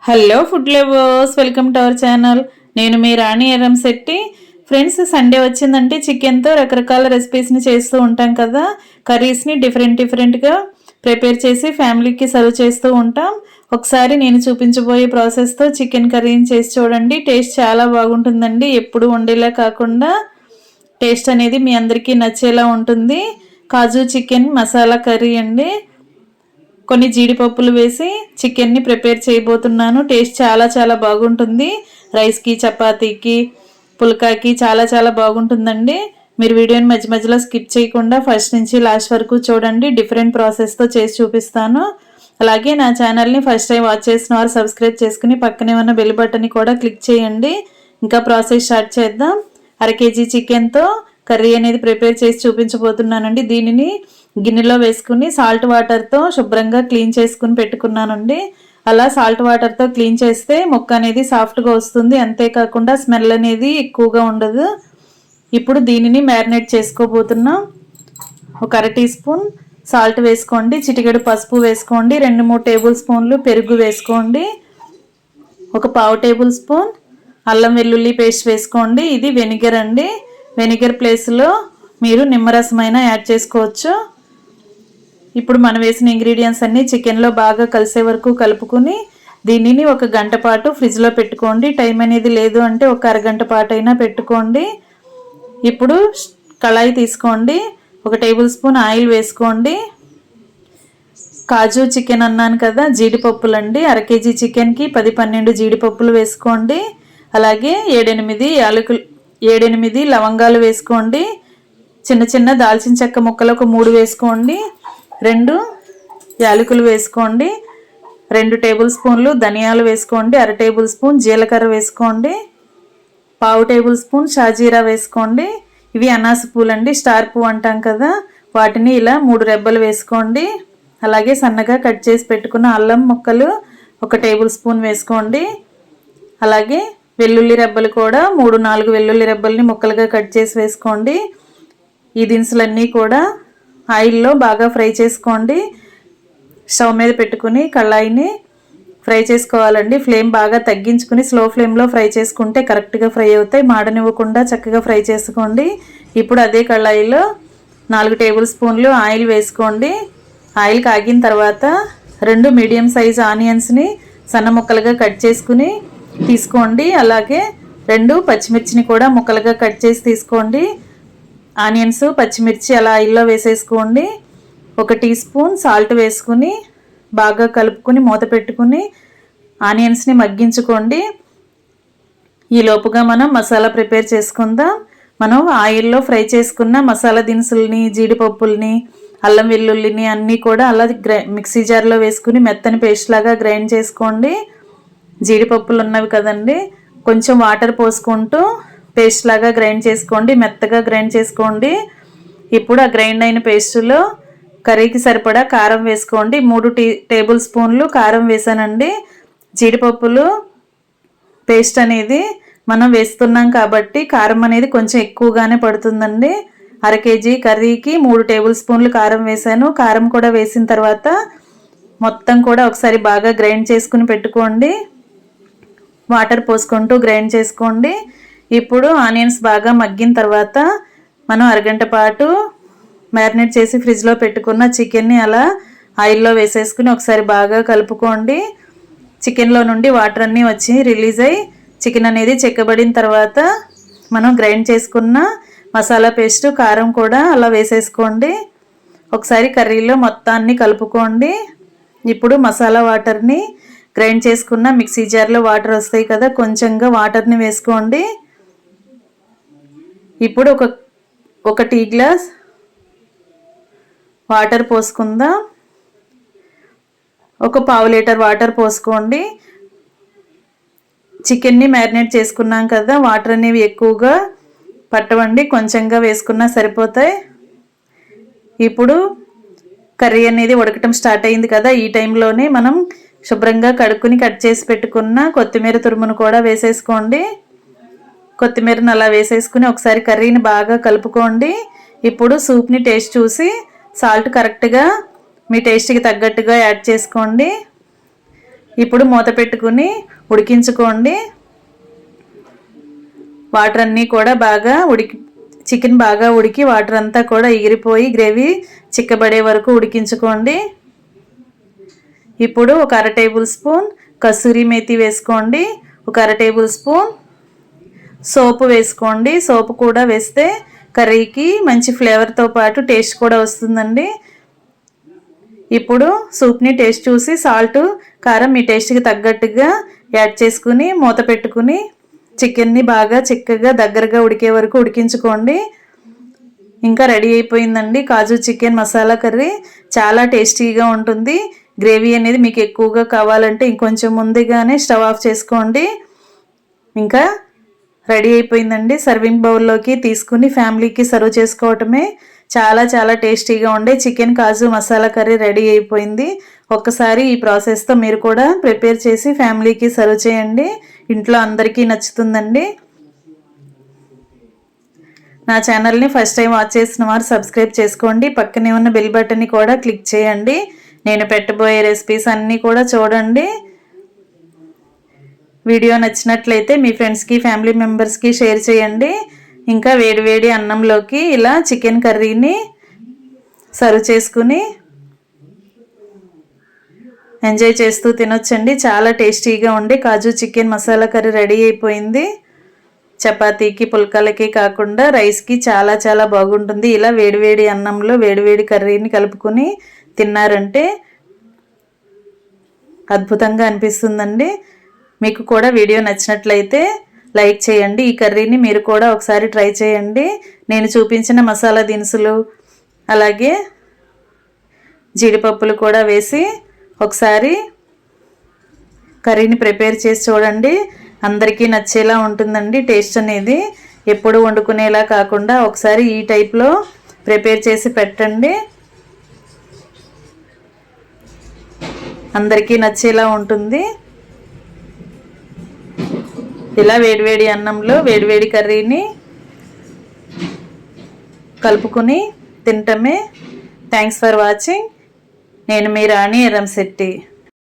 Hello food lovers, welcome to our channel. నేను మీ రాణి Erramsetti. Friends, Sunday వచ్చిందంటే చికెన్తో రకరకాల రెసిపీస్ని చేస్తూ ఉంటాం కదా. కర్రీస్ని డిఫరెంట్గా ప్రిపేర్ చేసి ఫ్యామిలీకి సర్వ్ చేస్తూ ఉంటాం. ఒకసారి నేను చూపించబోయే ప్రాసెస్తో చికెన్ కర్రీని చేసి చూడండి. టేస్ట్ చాలా బాగుంటుందండి. ఎప్పుడు వండేలా కాకుండా టేస్ట్ అనేది మీ అందరికీ నచ్చేలా ఉంటుంది. కాజు చికెన్ మసాలా కర్రీ అండి. కొన్ని జీడిపప్పులు వేసి చికెన్ని ప్రిపేర్ చేయబోతున్నాను. టేస్ట్ చాలా బాగుంటుంది. రైస్కి, చపాతీకి, పుల్కాకి చాలా బాగుంటుందండి. మీరు వీడియోని మధ్యలో స్కిప్ చేయకుండా ఫస్ట్ నుంచి లాస్ట్ వరకు చూడండి. డిఫరెంట్ ప్రాసెస్తో చేసి చూపిస్తాను. అలాగే నా ఛానల్ని ఫస్ట్ టైం వాచ్ చేసిన వారు సబ్స్క్రైబ్ చేసుకుని పక్కనే ఉన్న బెల్ బటన్ని కూడా క్లిక్ చేయండి. ఇంకా ప్రాసెస్ స్టార్ట్ చేద్దాం. 1/2 kg చికెన్తో కర్రీ అనేది ప్రిపేర్ చేసి చూపించబోతున్నానండి. దీనిని గిన్నెలో వేసుకుని సాల్ట్ వాటర్తో శుభ్రంగా క్లీన్ చేసుకుని పెట్టుకున్నానండి. అలా సాల్ట్ వాటర్తో క్లీన్ చేస్తే ముక్క అనేది సాఫ్ట్గా వస్తుంది. అంతేకాకుండా స్మెల్ అనేది ఎక్కువగా ఉండదు. ఇప్పుడు దీనిని మ్యారినేట్ చేసుకోబోతున్నాం. ఒక 1/2 టీ స్పూన్ సాల్ట్ వేసుకోండి. చిటికెడు పసుపు వేసుకోండి. 2-3 టేబుల్ స్పూన్లు పెరుగు వేసుకోండి. ఒక 1/2 టేబుల్ స్పూన్ అల్లం వెల్లుల్లి పేస్ట్ వేసుకోండి. ఇది వెనిగర్ అండి. వెనిగర్ ప్లేస్లో మీరు నిమ్మరసమైనా యాడ్ చేసుకోవచ్చు. ఇప్పుడు మనం వేసిన ఇంగ్రీడియంట్స్ అన్నీ చికెన్లో బాగా కలిసే వరకు కలుపుకుని దీనిని 1 గంట పాటు ఫ్రిడ్జ్లో పెట్టుకోండి. టైం అనేది లేదు అంటే ఒక అరగంట పాటు అయినా పెట్టుకోండి. ఇప్పుడు కళాయి తీసుకోండి. 1 టేబుల్ స్పూన్ ఆయిల్ వేసుకోండి. కాజు చికెన్ అన్నాను కదా, జీడిపప్పులు అండి. 1/2 kg చికెన్కి 10-12 జీడిపప్పులు వేసుకోండి. అలాగే 7-8 లవంగాలు వేసుకోండి. చిన్న దాల్చిన చెక్క ముక్కలు ఒక 3 వేసుకోండి. 2 యాలకులు వేసుకోండి. 2 టేబుల్ స్పూన్లు ధనియాలు వేసుకోండి. 1/2 టేబుల్ స్పూన్ జీలకర్ర వేసుకోండి. 1/2 టేబుల్ స్పూన్ షాజీరా వేసుకోండి. ఇవి అనాస పూలు అండి, స్టార్ పువ్వు అంటాం కదా, వాటిని ఇలా 3 రెబ్బలు వేసుకోండి. అలాగే సన్నగా కట్ చేసి పెట్టుకున్న అల్లం ముక్కలు 1 టేబుల్ స్పూన్ వేసుకోండి. అలాగే వెల్లుల్లి రెబ్బలు కూడా 3-4 వెల్లుల్లి రెబ్బల్ని ముక్కలుగా కట్ చేసి వేసుకోండి. ఈ దినుసులన్నీ కూడా ఆయిల్లో బాగా ఫ్రై చేసుకోండి. స్టవ్ మీద పెట్టుకుని కళాయిని ఫ్రై చేసుకోవాలండి. ఫ్లేమ్ బాగా తగ్గించుకుని స్లో ఫ్లేమ్లో ఫ్రై చేసుకుంటే కరెక్ట్గా ఫ్రై అవుతాయి. మాడనివ్వకుండా చక్కగా ఫ్రై చేసుకోండి. ఇప్పుడు అదే కళాయిలో 4 టేబుల్ స్పూన్లు ఆయిల్ వేసుకోండి. ఆయిల్ కాగిన తర్వాత 2 మీడియం సైజ్ ఆనియన్స్ని సన్న ముక్కలుగా కట్ చేసుకుని తీసుకోండి. అలాగే 2 పచ్చిమిర్చిని కూడా ముక్కలుగా కట్ చేసి తీసుకోండి. ఆనియన్స్, పచ్చిమిర్చి అలా ఆయిల్లో వేసేసుకోండి. 1 టీ స్పూన్ సాల్ట్ వేసుకుని బాగా కలుపుకొని మూత పెట్టుకుని ఆనియన్స్ని మగ్గించుకోండి. ఈ లోపుగా మనం మసాలా ప్రిపేర్ చేసుకుందాం. మనం ఆయిల్లో ఫ్రై చేసుకున్న మసాలా దినుసుల్ని, జీడిపప్పుల్ని, అల్లం వెల్లుల్లిని అన్నీ కూడా అలా మిక్సీ జార్లో వేసుకుని మెత్తని పేస్ట్ లాగా గ్రైండ్ చేసుకోండి. జీడిపప్పులు ఉన్నవి కదండి, కొంచెం వాటర్ పోసుకుంటూ పేస్ట్ లాగా గ్రైండ్ చేసుకోండి. మెత్తగా గ్రైండ్ చేసుకోండి. ఇప్పుడు ఆ గ్రైండ్ అయిన పేస్టులో కర్రీకి సరిపడా కారం వేసుకోండి. 3 టేబుల్ స్పూన్లు కారం వేసానండి. జీడిపప్పులు పేస్ట్ అనేది మనం వేస్తున్నాం కాబట్టి కారం అనేది కొంచెం ఎక్కువగానే పడుతుందండి. 1/2 kg కర్రీకి 3 టేబుల్ స్పూన్లు కారం వేసాను. కారం కూడా వేసిన తర్వాత మొత్తం కూడా ఒకసారి బాగా గ్రైండ్ చేసుకుని పెట్టుకోండి. వాటర్ పోసుకుంటూ గ్రైండ్ చేసుకోండి. ఇప్పుడు ఆనియన్స్ బాగా మగ్గిన తర్వాత మనం అరగంట పాటు మ్యారినేట్ చేసి ఫ్రిడ్జ్లో పెట్టుకున్న చికెన్ని అలా ఆయిల్లో వేసేసుకుని ఒకసారి బాగా కలుపుకోండి. చికెన్లో నుండి వాటర్ అన్నీ వచ్చి రిలీజ్ అయ్యి చికెన్ అనేది చిక్కబడిన తర్వాత మనం గ్రైండ్ చేసుకున్న మసాలా పేస్ట్, కారం కూడా అలా వేసేసుకోండి. ఒకసారి కర్రీలో మొత్తాన్ని కలుపుకోండి. ఇప్పుడు మసాలా వాటర్ని గ్రైండ్ చేసుకున్న మిక్సీ జార్లో వాటర్ వస్తాయి కదా, కొంచెంగా వాటర్ని వేసుకోండి. ఇప్పుడు ఒక టీ గ్లాస్ వాటర్ పోసుకుందాం. ఒక 1/2 లీటర్ వాటర్ పోసుకోండి. చికెన్ని మ్యారినేట్ చేసుకున్నాం కదా, వాటర్ అనేవి ఎక్కువగా పట్టవండి, కొంచెంగా వేసుకున్నా సరిపోతాయి. ఇప్పుడు కర్రీ అనేది ఉడకటం స్టార్ట్ అయింది కదా, ఈ టైంలోనే మనం శుభ్రంగా కడుక్కుని కట్ చేసి పెట్టుకున్న కొత్తిమీర తురుమును కూడా వేసేసుకోండి. కొత్తిమీరను అలా వేసేసుకుని ఒకసారి కర్రీని బాగా కలుపుకోండి. ఇప్పుడు సూప్ని టేస్ట్ చూసి సాల్ట్ కరెక్ట్గా మీ టేస్ట్కి తగ్గట్టుగా యాడ్ చేసుకోండి. ఇప్పుడు మూత పెట్టుకుని ఉడికించుకోండి. వాటర్ అన్నీ కూడా బాగా చికెన్ బాగా ఉడికి వాటర్ అంతా కూడా ఎగిరిపోయి గ్రేవీ చిక్కబడే వరకు ఉడికించుకోండి. ఇప్పుడు ఒక 1/2 టేబుల్ స్పూన్ కసూరి మేతి వేసుకోండి. ఒక 1/2 టేబుల్ స్పూన్ సోపు వేసుకోండి. సోపు కూడా వేస్తే కర్రీకి మంచి ఫ్లేవర్తో పాటు టేస్ట్ కూడా వస్తుందండి. ఇప్పుడు సూప్ని టేస్ట్ చూసి సాల్ట్ కారం మీ టేస్ట్కి తగ్గట్టుగా యాడ్ చేసుకుని మూత పెట్టుకుని చికెన్ని బాగా చిక్కగా దగ్గరగా ఉడికే వరకు ఉడికించుకోండి. ఇంకా రెడీ అయిపోయిందండి కాజు చికెన్ మసాలా కర్రీ. చాలా టేస్టీగా ఉంటుంది. గ్రేవీ అనేది మీకు ఎక్కువగా కావాలంటే ఇంకొంచెం ముందుగానే స్టవ్ ఆఫ్ చేసుకోండి. ఇంకా రెడీ అయిపోయిందండి. సర్వింగ్ బౌల్లోకి తీసుకుని ఫ్యామిలీకి సర్వ్ చేసుకోవటమే. చాలా చాలా టేస్టీగా ఉండే చికెన్ కాజు మసాలా కర్రీ రెడీ అయిపోయింది. ఒక్కసారి ఈ ప్రాసెస్తో మీరు కూడా ప్రిపేర్ చేసి ఫ్యామిలీకి సర్వ్ చేయండి. ఇంట్లో అందరికీ నచ్చుతుందండి. నా ఛానల్ని ఫస్ట్ టైం వాచ్ చేసిన వారు సబ్స్క్రైబ్ చేసుకోండి. పక్కనే ఉన్న బెల్ బటన్ని కూడా క్లిక్ చేయండి. నేను పెట్టబోయే రెసిపీస్ అన్నీ కూడా చూడండి. వీడియో నచ్చినట్లయితే మీ ఫ్రెండ్స్కి ఫ్యామిలీ మెంబర్స్కి షేర్ చేయండి. ఇంకా వేడివేడి అన్నంలోకి ఇలా చికెన్ కర్రీని సర్వ్ చేసుకుని ఎంజాయ్ చేస్తూ తినొచ్చండి. చాలా టేస్టీగా ఉండే కాజు చికెన్ మసాలా కర్రీ రెడీ అయిపోయింది. చపాతీకి పుల్కాలకి కాకుండా రైస్కి చాలా చాలా బాగుంటుంది. ఇలా వేడివేడి అన్నంలో వేడివేడి కర్రీని కలుపుకొని తిన్నారంటే అద్భుతంగా అనిపిస్తుందండి. మీకు కూడా వీడియో నచ్చినట్లయితే లైక్ చేయండి. ఈ కర్రీని మీరు కూడా ఒకసారి ట్రై చేయండి. నేను చూపించిన మసాలా దినుసులు అలాగే జీడిపప్పులు కూడా వేసి ఒకసారి కర్రీని ప్రిపేర్ చేసి చూడండి. అందరికీ నచ్చేలా ఉంటుందండి. టేస్ట్ అనేది ఎప్పుడు వండుకునేలా కాకుండా ఒకసారి ఈ టైప్లో ప్రిపేర్ చేసి పెట్టండి. అందరికీ నచ్చేలా ఉంటుంది. ఇలా వేడివేడి అన్నంలో వేడివేడి కర్రీని కలుపుకొని తింటమే. Thanks for watching. నేను మీ రాణి ఎర్రంశెట్టి.